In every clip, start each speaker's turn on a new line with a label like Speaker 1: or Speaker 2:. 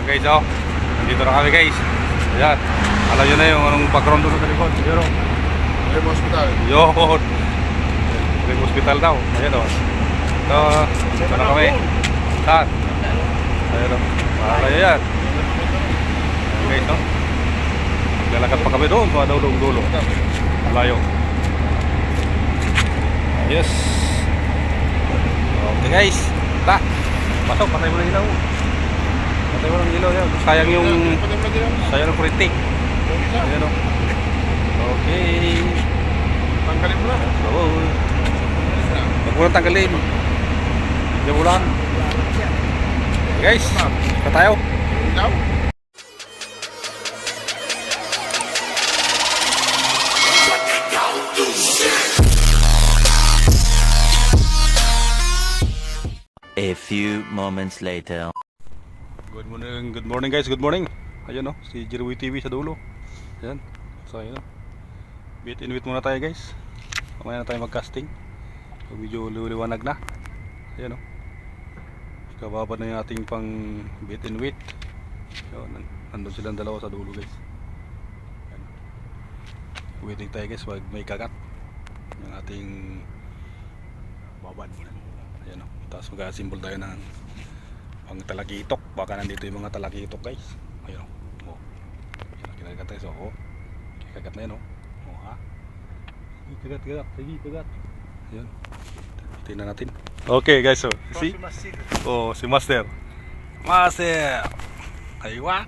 Speaker 1: guys, oh. Dito na kami guys. Ayan. Alam nyo na yung anong background doon sa likod. Siguro.
Speaker 2: Rim Hospital.
Speaker 1: Yun. Rim Hospital daw. Ayan o. So, dito na kami. Saan? Ayan o. Mahalay yan. Ayan guys, no? Lalakad pa kami doon. Sa dulo. Malayo. Yes. Okay guys. Ta. Pasok. Patay mo na ilaw. Patay mo ng ilaw yan. Sayang yung kritik. Ayan o. Okay.
Speaker 2: Tanggalin mo na.
Speaker 1: Oo. Huwag mo lang tanggalin. Diyan mo lang. Guys, pa tayo.
Speaker 2: Ikaw?
Speaker 3: A few moments later.
Speaker 1: Good morning guys, good morning. Ayun o, si Jerry TV sa dulo. Ayan. So ayun o. Bit in wait muna tayo guys. Mamaya na tayo mag-casting. So, medyo liwanag na. Ayan o. Kababa na yung ating pang bit in wait. So, nandun silang dalawa sa dulo guys. Ayan. Waiting tayo guys wag may kagat yung ating babad. Ayan o. Tapos mag-assemble tayo ng pang talakitok. Baka nandito yung mga talakitok guys. Ayan o. Kinagat tayo. So o. Kagat na yan o. O ha. Kagat. Sige kagat. Ayan. Tingnan natin. Okay guys, so see? Oh, si Master. Master. Aywa.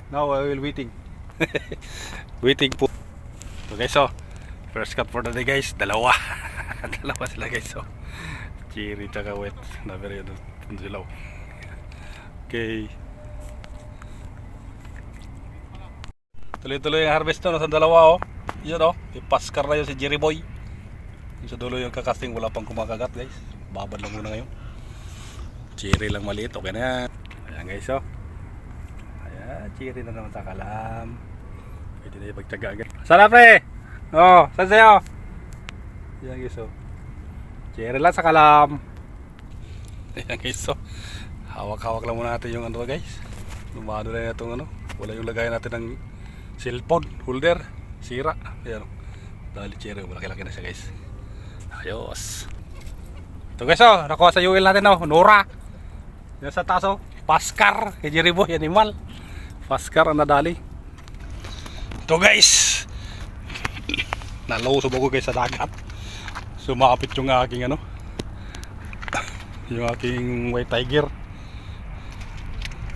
Speaker 1: Now I will waiting. Waiting po. So guys, so first cut for the day guys. Dalawa sila guys. So Cherry tsaka wet. Naberi yun silaw. Okay. Tuloy-tuloy yung harvest to. Nasa dalawa oh. Yun oh. Ipaskar na yun si Jerry Boy. Yung sa dulo yung kakasting. Wala pang kumakagat guys. Babad lang muna ngayon. Cherry lang maliit. Okay na yan. Ayan guys oh. Ayan. Cherry na naman sa kalam. Pwede na yung pagtyaga guys. Sana pre! Oh. Saan sa'yo? Ayan guys oh. Cherry lang sa kalam. Ayan guys oh. Hawak-hawak lang muna natin yung ano guys. Lumado na itong ano. Wala yung lagayan natin ng cellphone holder. Sira. Ayan oh. Dali cherry. Malaki-laki na siya guys. Ayos. Ito guys oh. Nakuha sa UL natin oh. Nora. Yan sa taas oh. Paskar. Kay Jerry Boy. Animal. Paskar ang nadali. Ito guys. Nalusog ako guys sa dagat. Sumapit yung aking ano. Yung aking white tiger.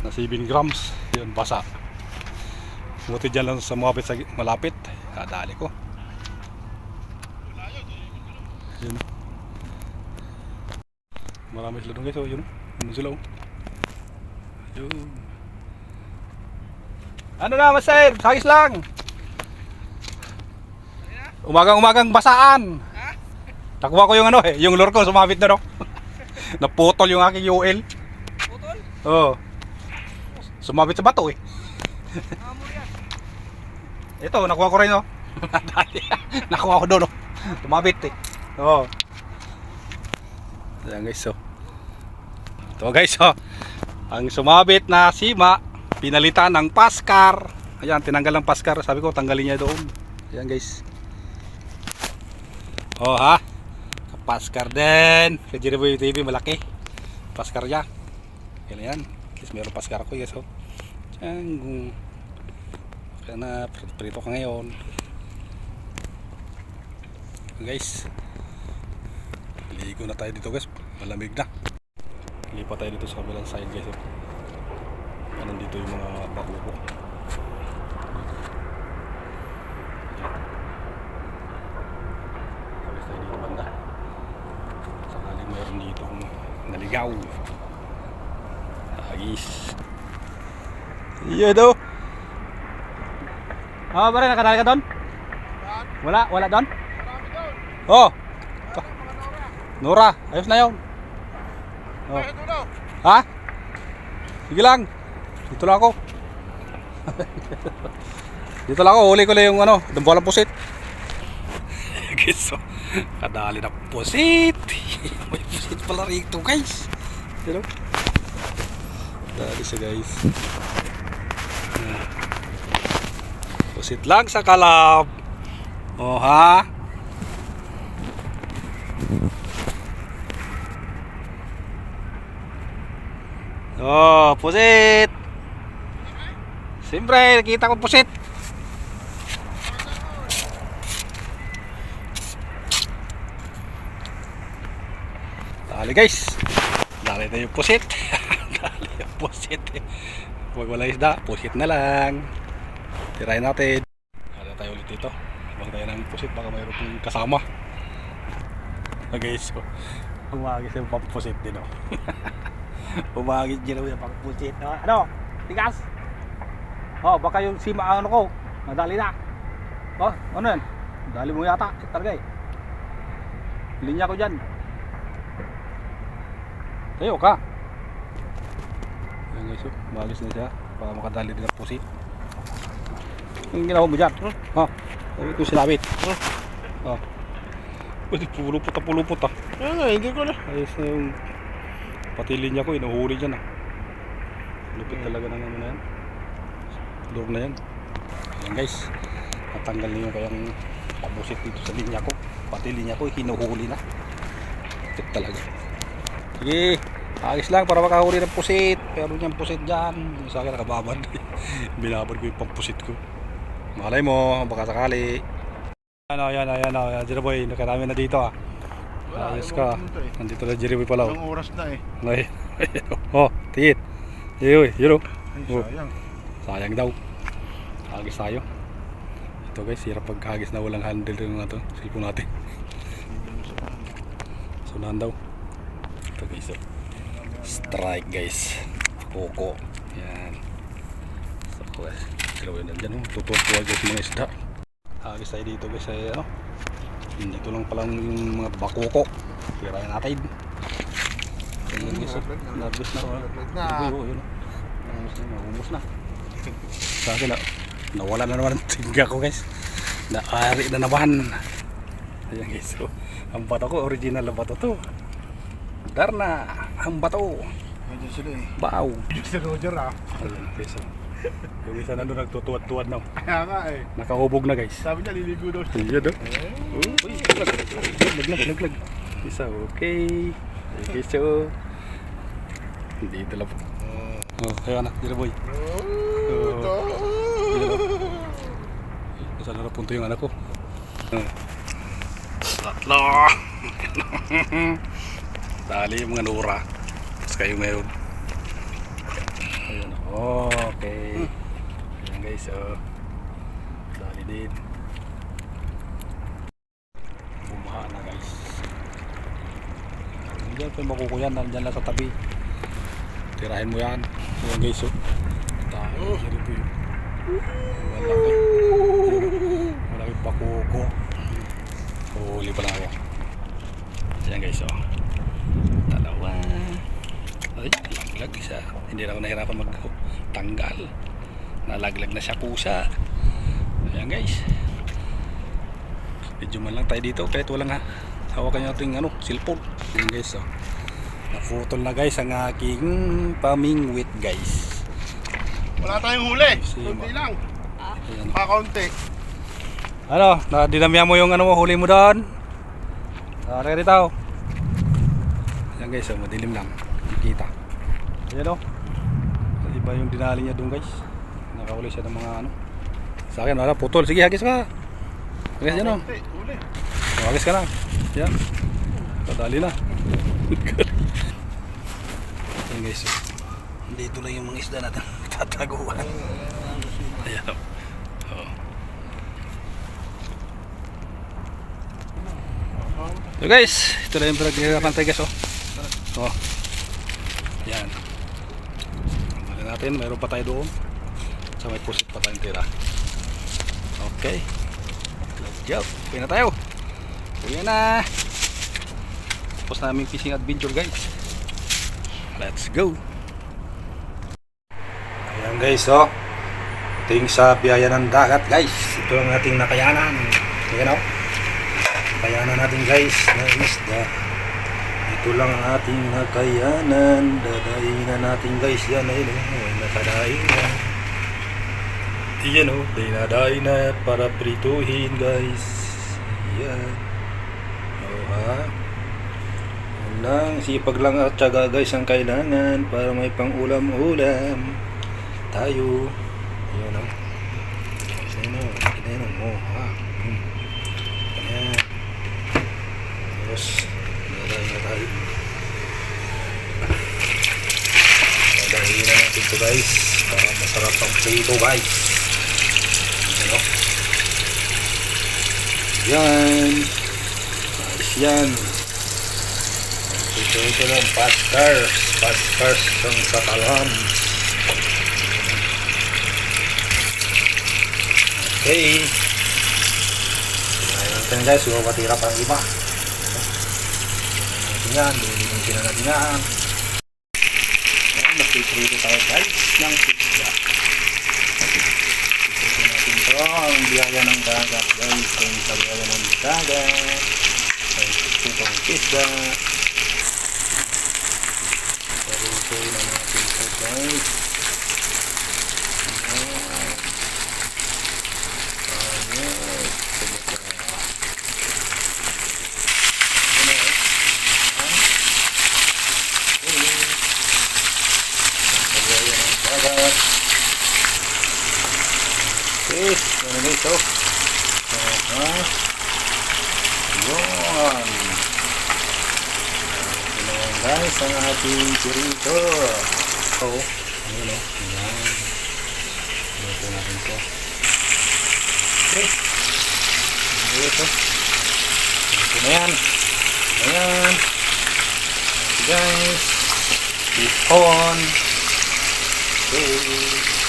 Speaker 1: Na 7 grams. Yun basa. Buti dyan lang sa mapit sa malapit. Kadali ko. Yun. Marami sila doon guys oh. Yun. Ano sila oh. Yun. Ano na Master? Sagis lang. Umagang basaan. Nakuha ko yung ano eh. Yung lure ko sumabit na no. Naputol yung aking UL. Putol? Oo. Sumabit sa bato eh. Ito, nakuha ko rin oh. Nakuha ko doon oh. Sumabit eh. Oo. Ayan guys oh. Ito guys oh. Ang sumabit na sima, pinalitan ng paskar. Ayan, tinanggal ng paskar. Sabi ko, tanggalin niya doon. Ayan guys. Oh ha. Paskar din. Kay Jerry Boy TV malaki. Paskar niya. Yan. At least mayroon paskar ko guys oh. Diyan. Kaya na prito ka ngayon. Guys. Ligo na tayo dito guys. Malamig na. Lipat tayo dito sa kabilang side guys oh. Nandito yung mga bakuko. Alis tayo dito banda. Sakaling mayroon dito kung naligaw. Agis. Iya daw. Oh, pare nakadali ka doon? Wala doon? Oh. Nora, ayos na 'yon. Oh. Ha? Sige lang. Dito lang ako. Dito lang ako, huli ko lang yung ano, dambuhalang pusit. Guys, so, kadali na pusit. May pusit pala rito guys. You know? Tali siya guys. Pusit lang sa kalab. Oh ha. Oh, pusit. Siyempre, nakita ko pusit. Dali guys. Dali na yung pusit. Dali yung pusit. Huwag wala isda, pusit na lang. Tirahin natin. Dali tayo ulit dito. Huwag tayo ng pusit, baka mayroon pong kasama. Okay, so umagis yung pampusit din oh. Umagis din yung pampusit. Ano? Tigas? Oh, baka yung sima ano ko. Nadali na. Oh, ano yan? Dali mo yata. Talaga eh. Linya ko dyan. Tayo ka. Ayan guys, umagis na siya. Baka makadali din ang pusit. Yung ginawa mo dyan. Oh, ito sinabit. Oh. Pwede pulupot ah.
Speaker 2: Hindi ko na.
Speaker 1: Ayos na yung pati linya ko, inuhuli dyan ah. Lupit talaga ng ano na yan. Lure na yan. Ayan guys, natanggal na yung kayang pabusit dito sa linya ko. Pati linya ko, hinuhuli na. Lupit talaga. Sige, ayos lang para makahuli ng pusit. Pero yung pusit dyan, sa akin nakababad. Binabad ko yung pampusit ko. Malay mo, baka sakali. Ayan, Jerry Boy, nakarami na dito ah. Ayos ka. Nandito na Jerry Boy pala oh.
Speaker 2: Ilang oras na eh.
Speaker 1: Ay, oh, tingin. Yun oh. Oh,
Speaker 2: Sayang.
Speaker 1: sayang daw. Hagis tayo. Ito guys, hirap pagkagis na walang handle rin na ito. Silpon natin. Sunahan daw. Ito guys oh. Strike guys. Koko. Yan. So guys, Jerry Boy nandyan oh. Tutuwa guys mga isda. Hagis tayo dito guys ay ano. Dito lang palang yung mga bakoko. Tirayan natin. Ayan guys oh. Narbis na oh. Yun oh. Umus na. Sa akin nawala na naman ang tingga ko guys. Naari na naman. Ayan guys oh. Ang bato ko, original na bato to. Darna, ang bato.
Speaker 2: Medyo sila eh.
Speaker 1: Baw.
Speaker 2: Si Roger ah.
Speaker 1: Ayan guys oh. Yung isa nandun nagtutuwad-tuwad na.
Speaker 2: Kaya nga eh.
Speaker 1: Nakahubog na guys.
Speaker 2: Sabi niya liligo daw siya.
Speaker 1: Iya daw. Uy, laglag. Isa okay. Okay so. Dito lang po. Oh, kaya na, Jerry Boy. Saan na napunto yung anak ko? Tatlo. Dali yung mga nura. Tapos kayo ngayon. Ayan, okay. Ayan guys, oh. Dali din. Bumaha na guys. Diyan pa yung makukuyan, nandyan lang sa tabi. Tirahin mo yan. Ayan guys, oh. Tayo, Jerry Boy. Malaki. Malaki pakuko. Huli pa lang ako. Ayan guys, oh. Dalawa. Ay, laglag isa. Hindi na ako nahirapan magtanggal. Nalaglag na siya pusa. Ayan guys. Medyo man lang tayo dito kahit walang hawakan nyo ating cellphone. Ayan guys, oh. Naputol na guys ang aking pamingwit guys.
Speaker 2: Wala tayong huli.
Speaker 1: Sima.
Speaker 2: Kunti lang.
Speaker 1: Ayan, oh.
Speaker 2: Pakaunti.
Speaker 1: Ano, dinamihan mo yung huli mo doon. Tara rito. Ayan guys, oh, madilim lang. Kita. Ayan o. Iba yung dinali niya doon guys. Nakahuli siya ng mga Sa akin wala, putol. Sige, hagis ka. Hagis yan o.
Speaker 2: Kunti, huli.
Speaker 1: Hagis ka na. Yan. Kadali na. Ayan guys, oh. Dito lang yung mga isda natin. Tataguan. Ayan o. So guys, ito na yung pinag-hirapan tayo guys oh. Oh. Yan. Tanggalin natin, mayroon pa tayo doon. So may pusit pa tayong tira. Okay. Let's go. Uwi na tayo. Uwi na. Tapos namin fishing adventure guys. Let's go. Ayan guys oh. Ito sa biyaya ng dagat guys. Ito ang ating nakayanan. Ayan oh. Kayanan natin guys na isda. Ito lang ang ating nakayanan. Dadaing na natin guys yan. Ayun o, nakadaing na. Yan o, dinadaing na para prituhin guys. Yan. O ha. Yan lang, sipag lang at tiyaga guys ang kailangan para may pang ulam-ulam tayo. Yan o. Yan o, kinayanan mo ha. Yan. Tapos, dinadaing na tayo. Dadahin na natin ito guys para masarap ang prito guys. Ano? Yan. Ayos yan. Ito lang fast cars ang satalan. Okay. Tingnan natin guys, huwag matira pa ang iba. Yan, hindi natin yan. Magpiprito tayo guys ng pizza. Ito natin ito ang biyaya ng dagat guys. Kung sa biyaya ng dagat ay itong pizza. Paruto na natin ito guys. Okay, ano guys, oh. Yun. Ito na guys ang ating churrito. Oh, ayun o. Yan. Ito natin ito. Okay. Ito. Ito na yan. Ayan. Ito guys. Keep on. Okay.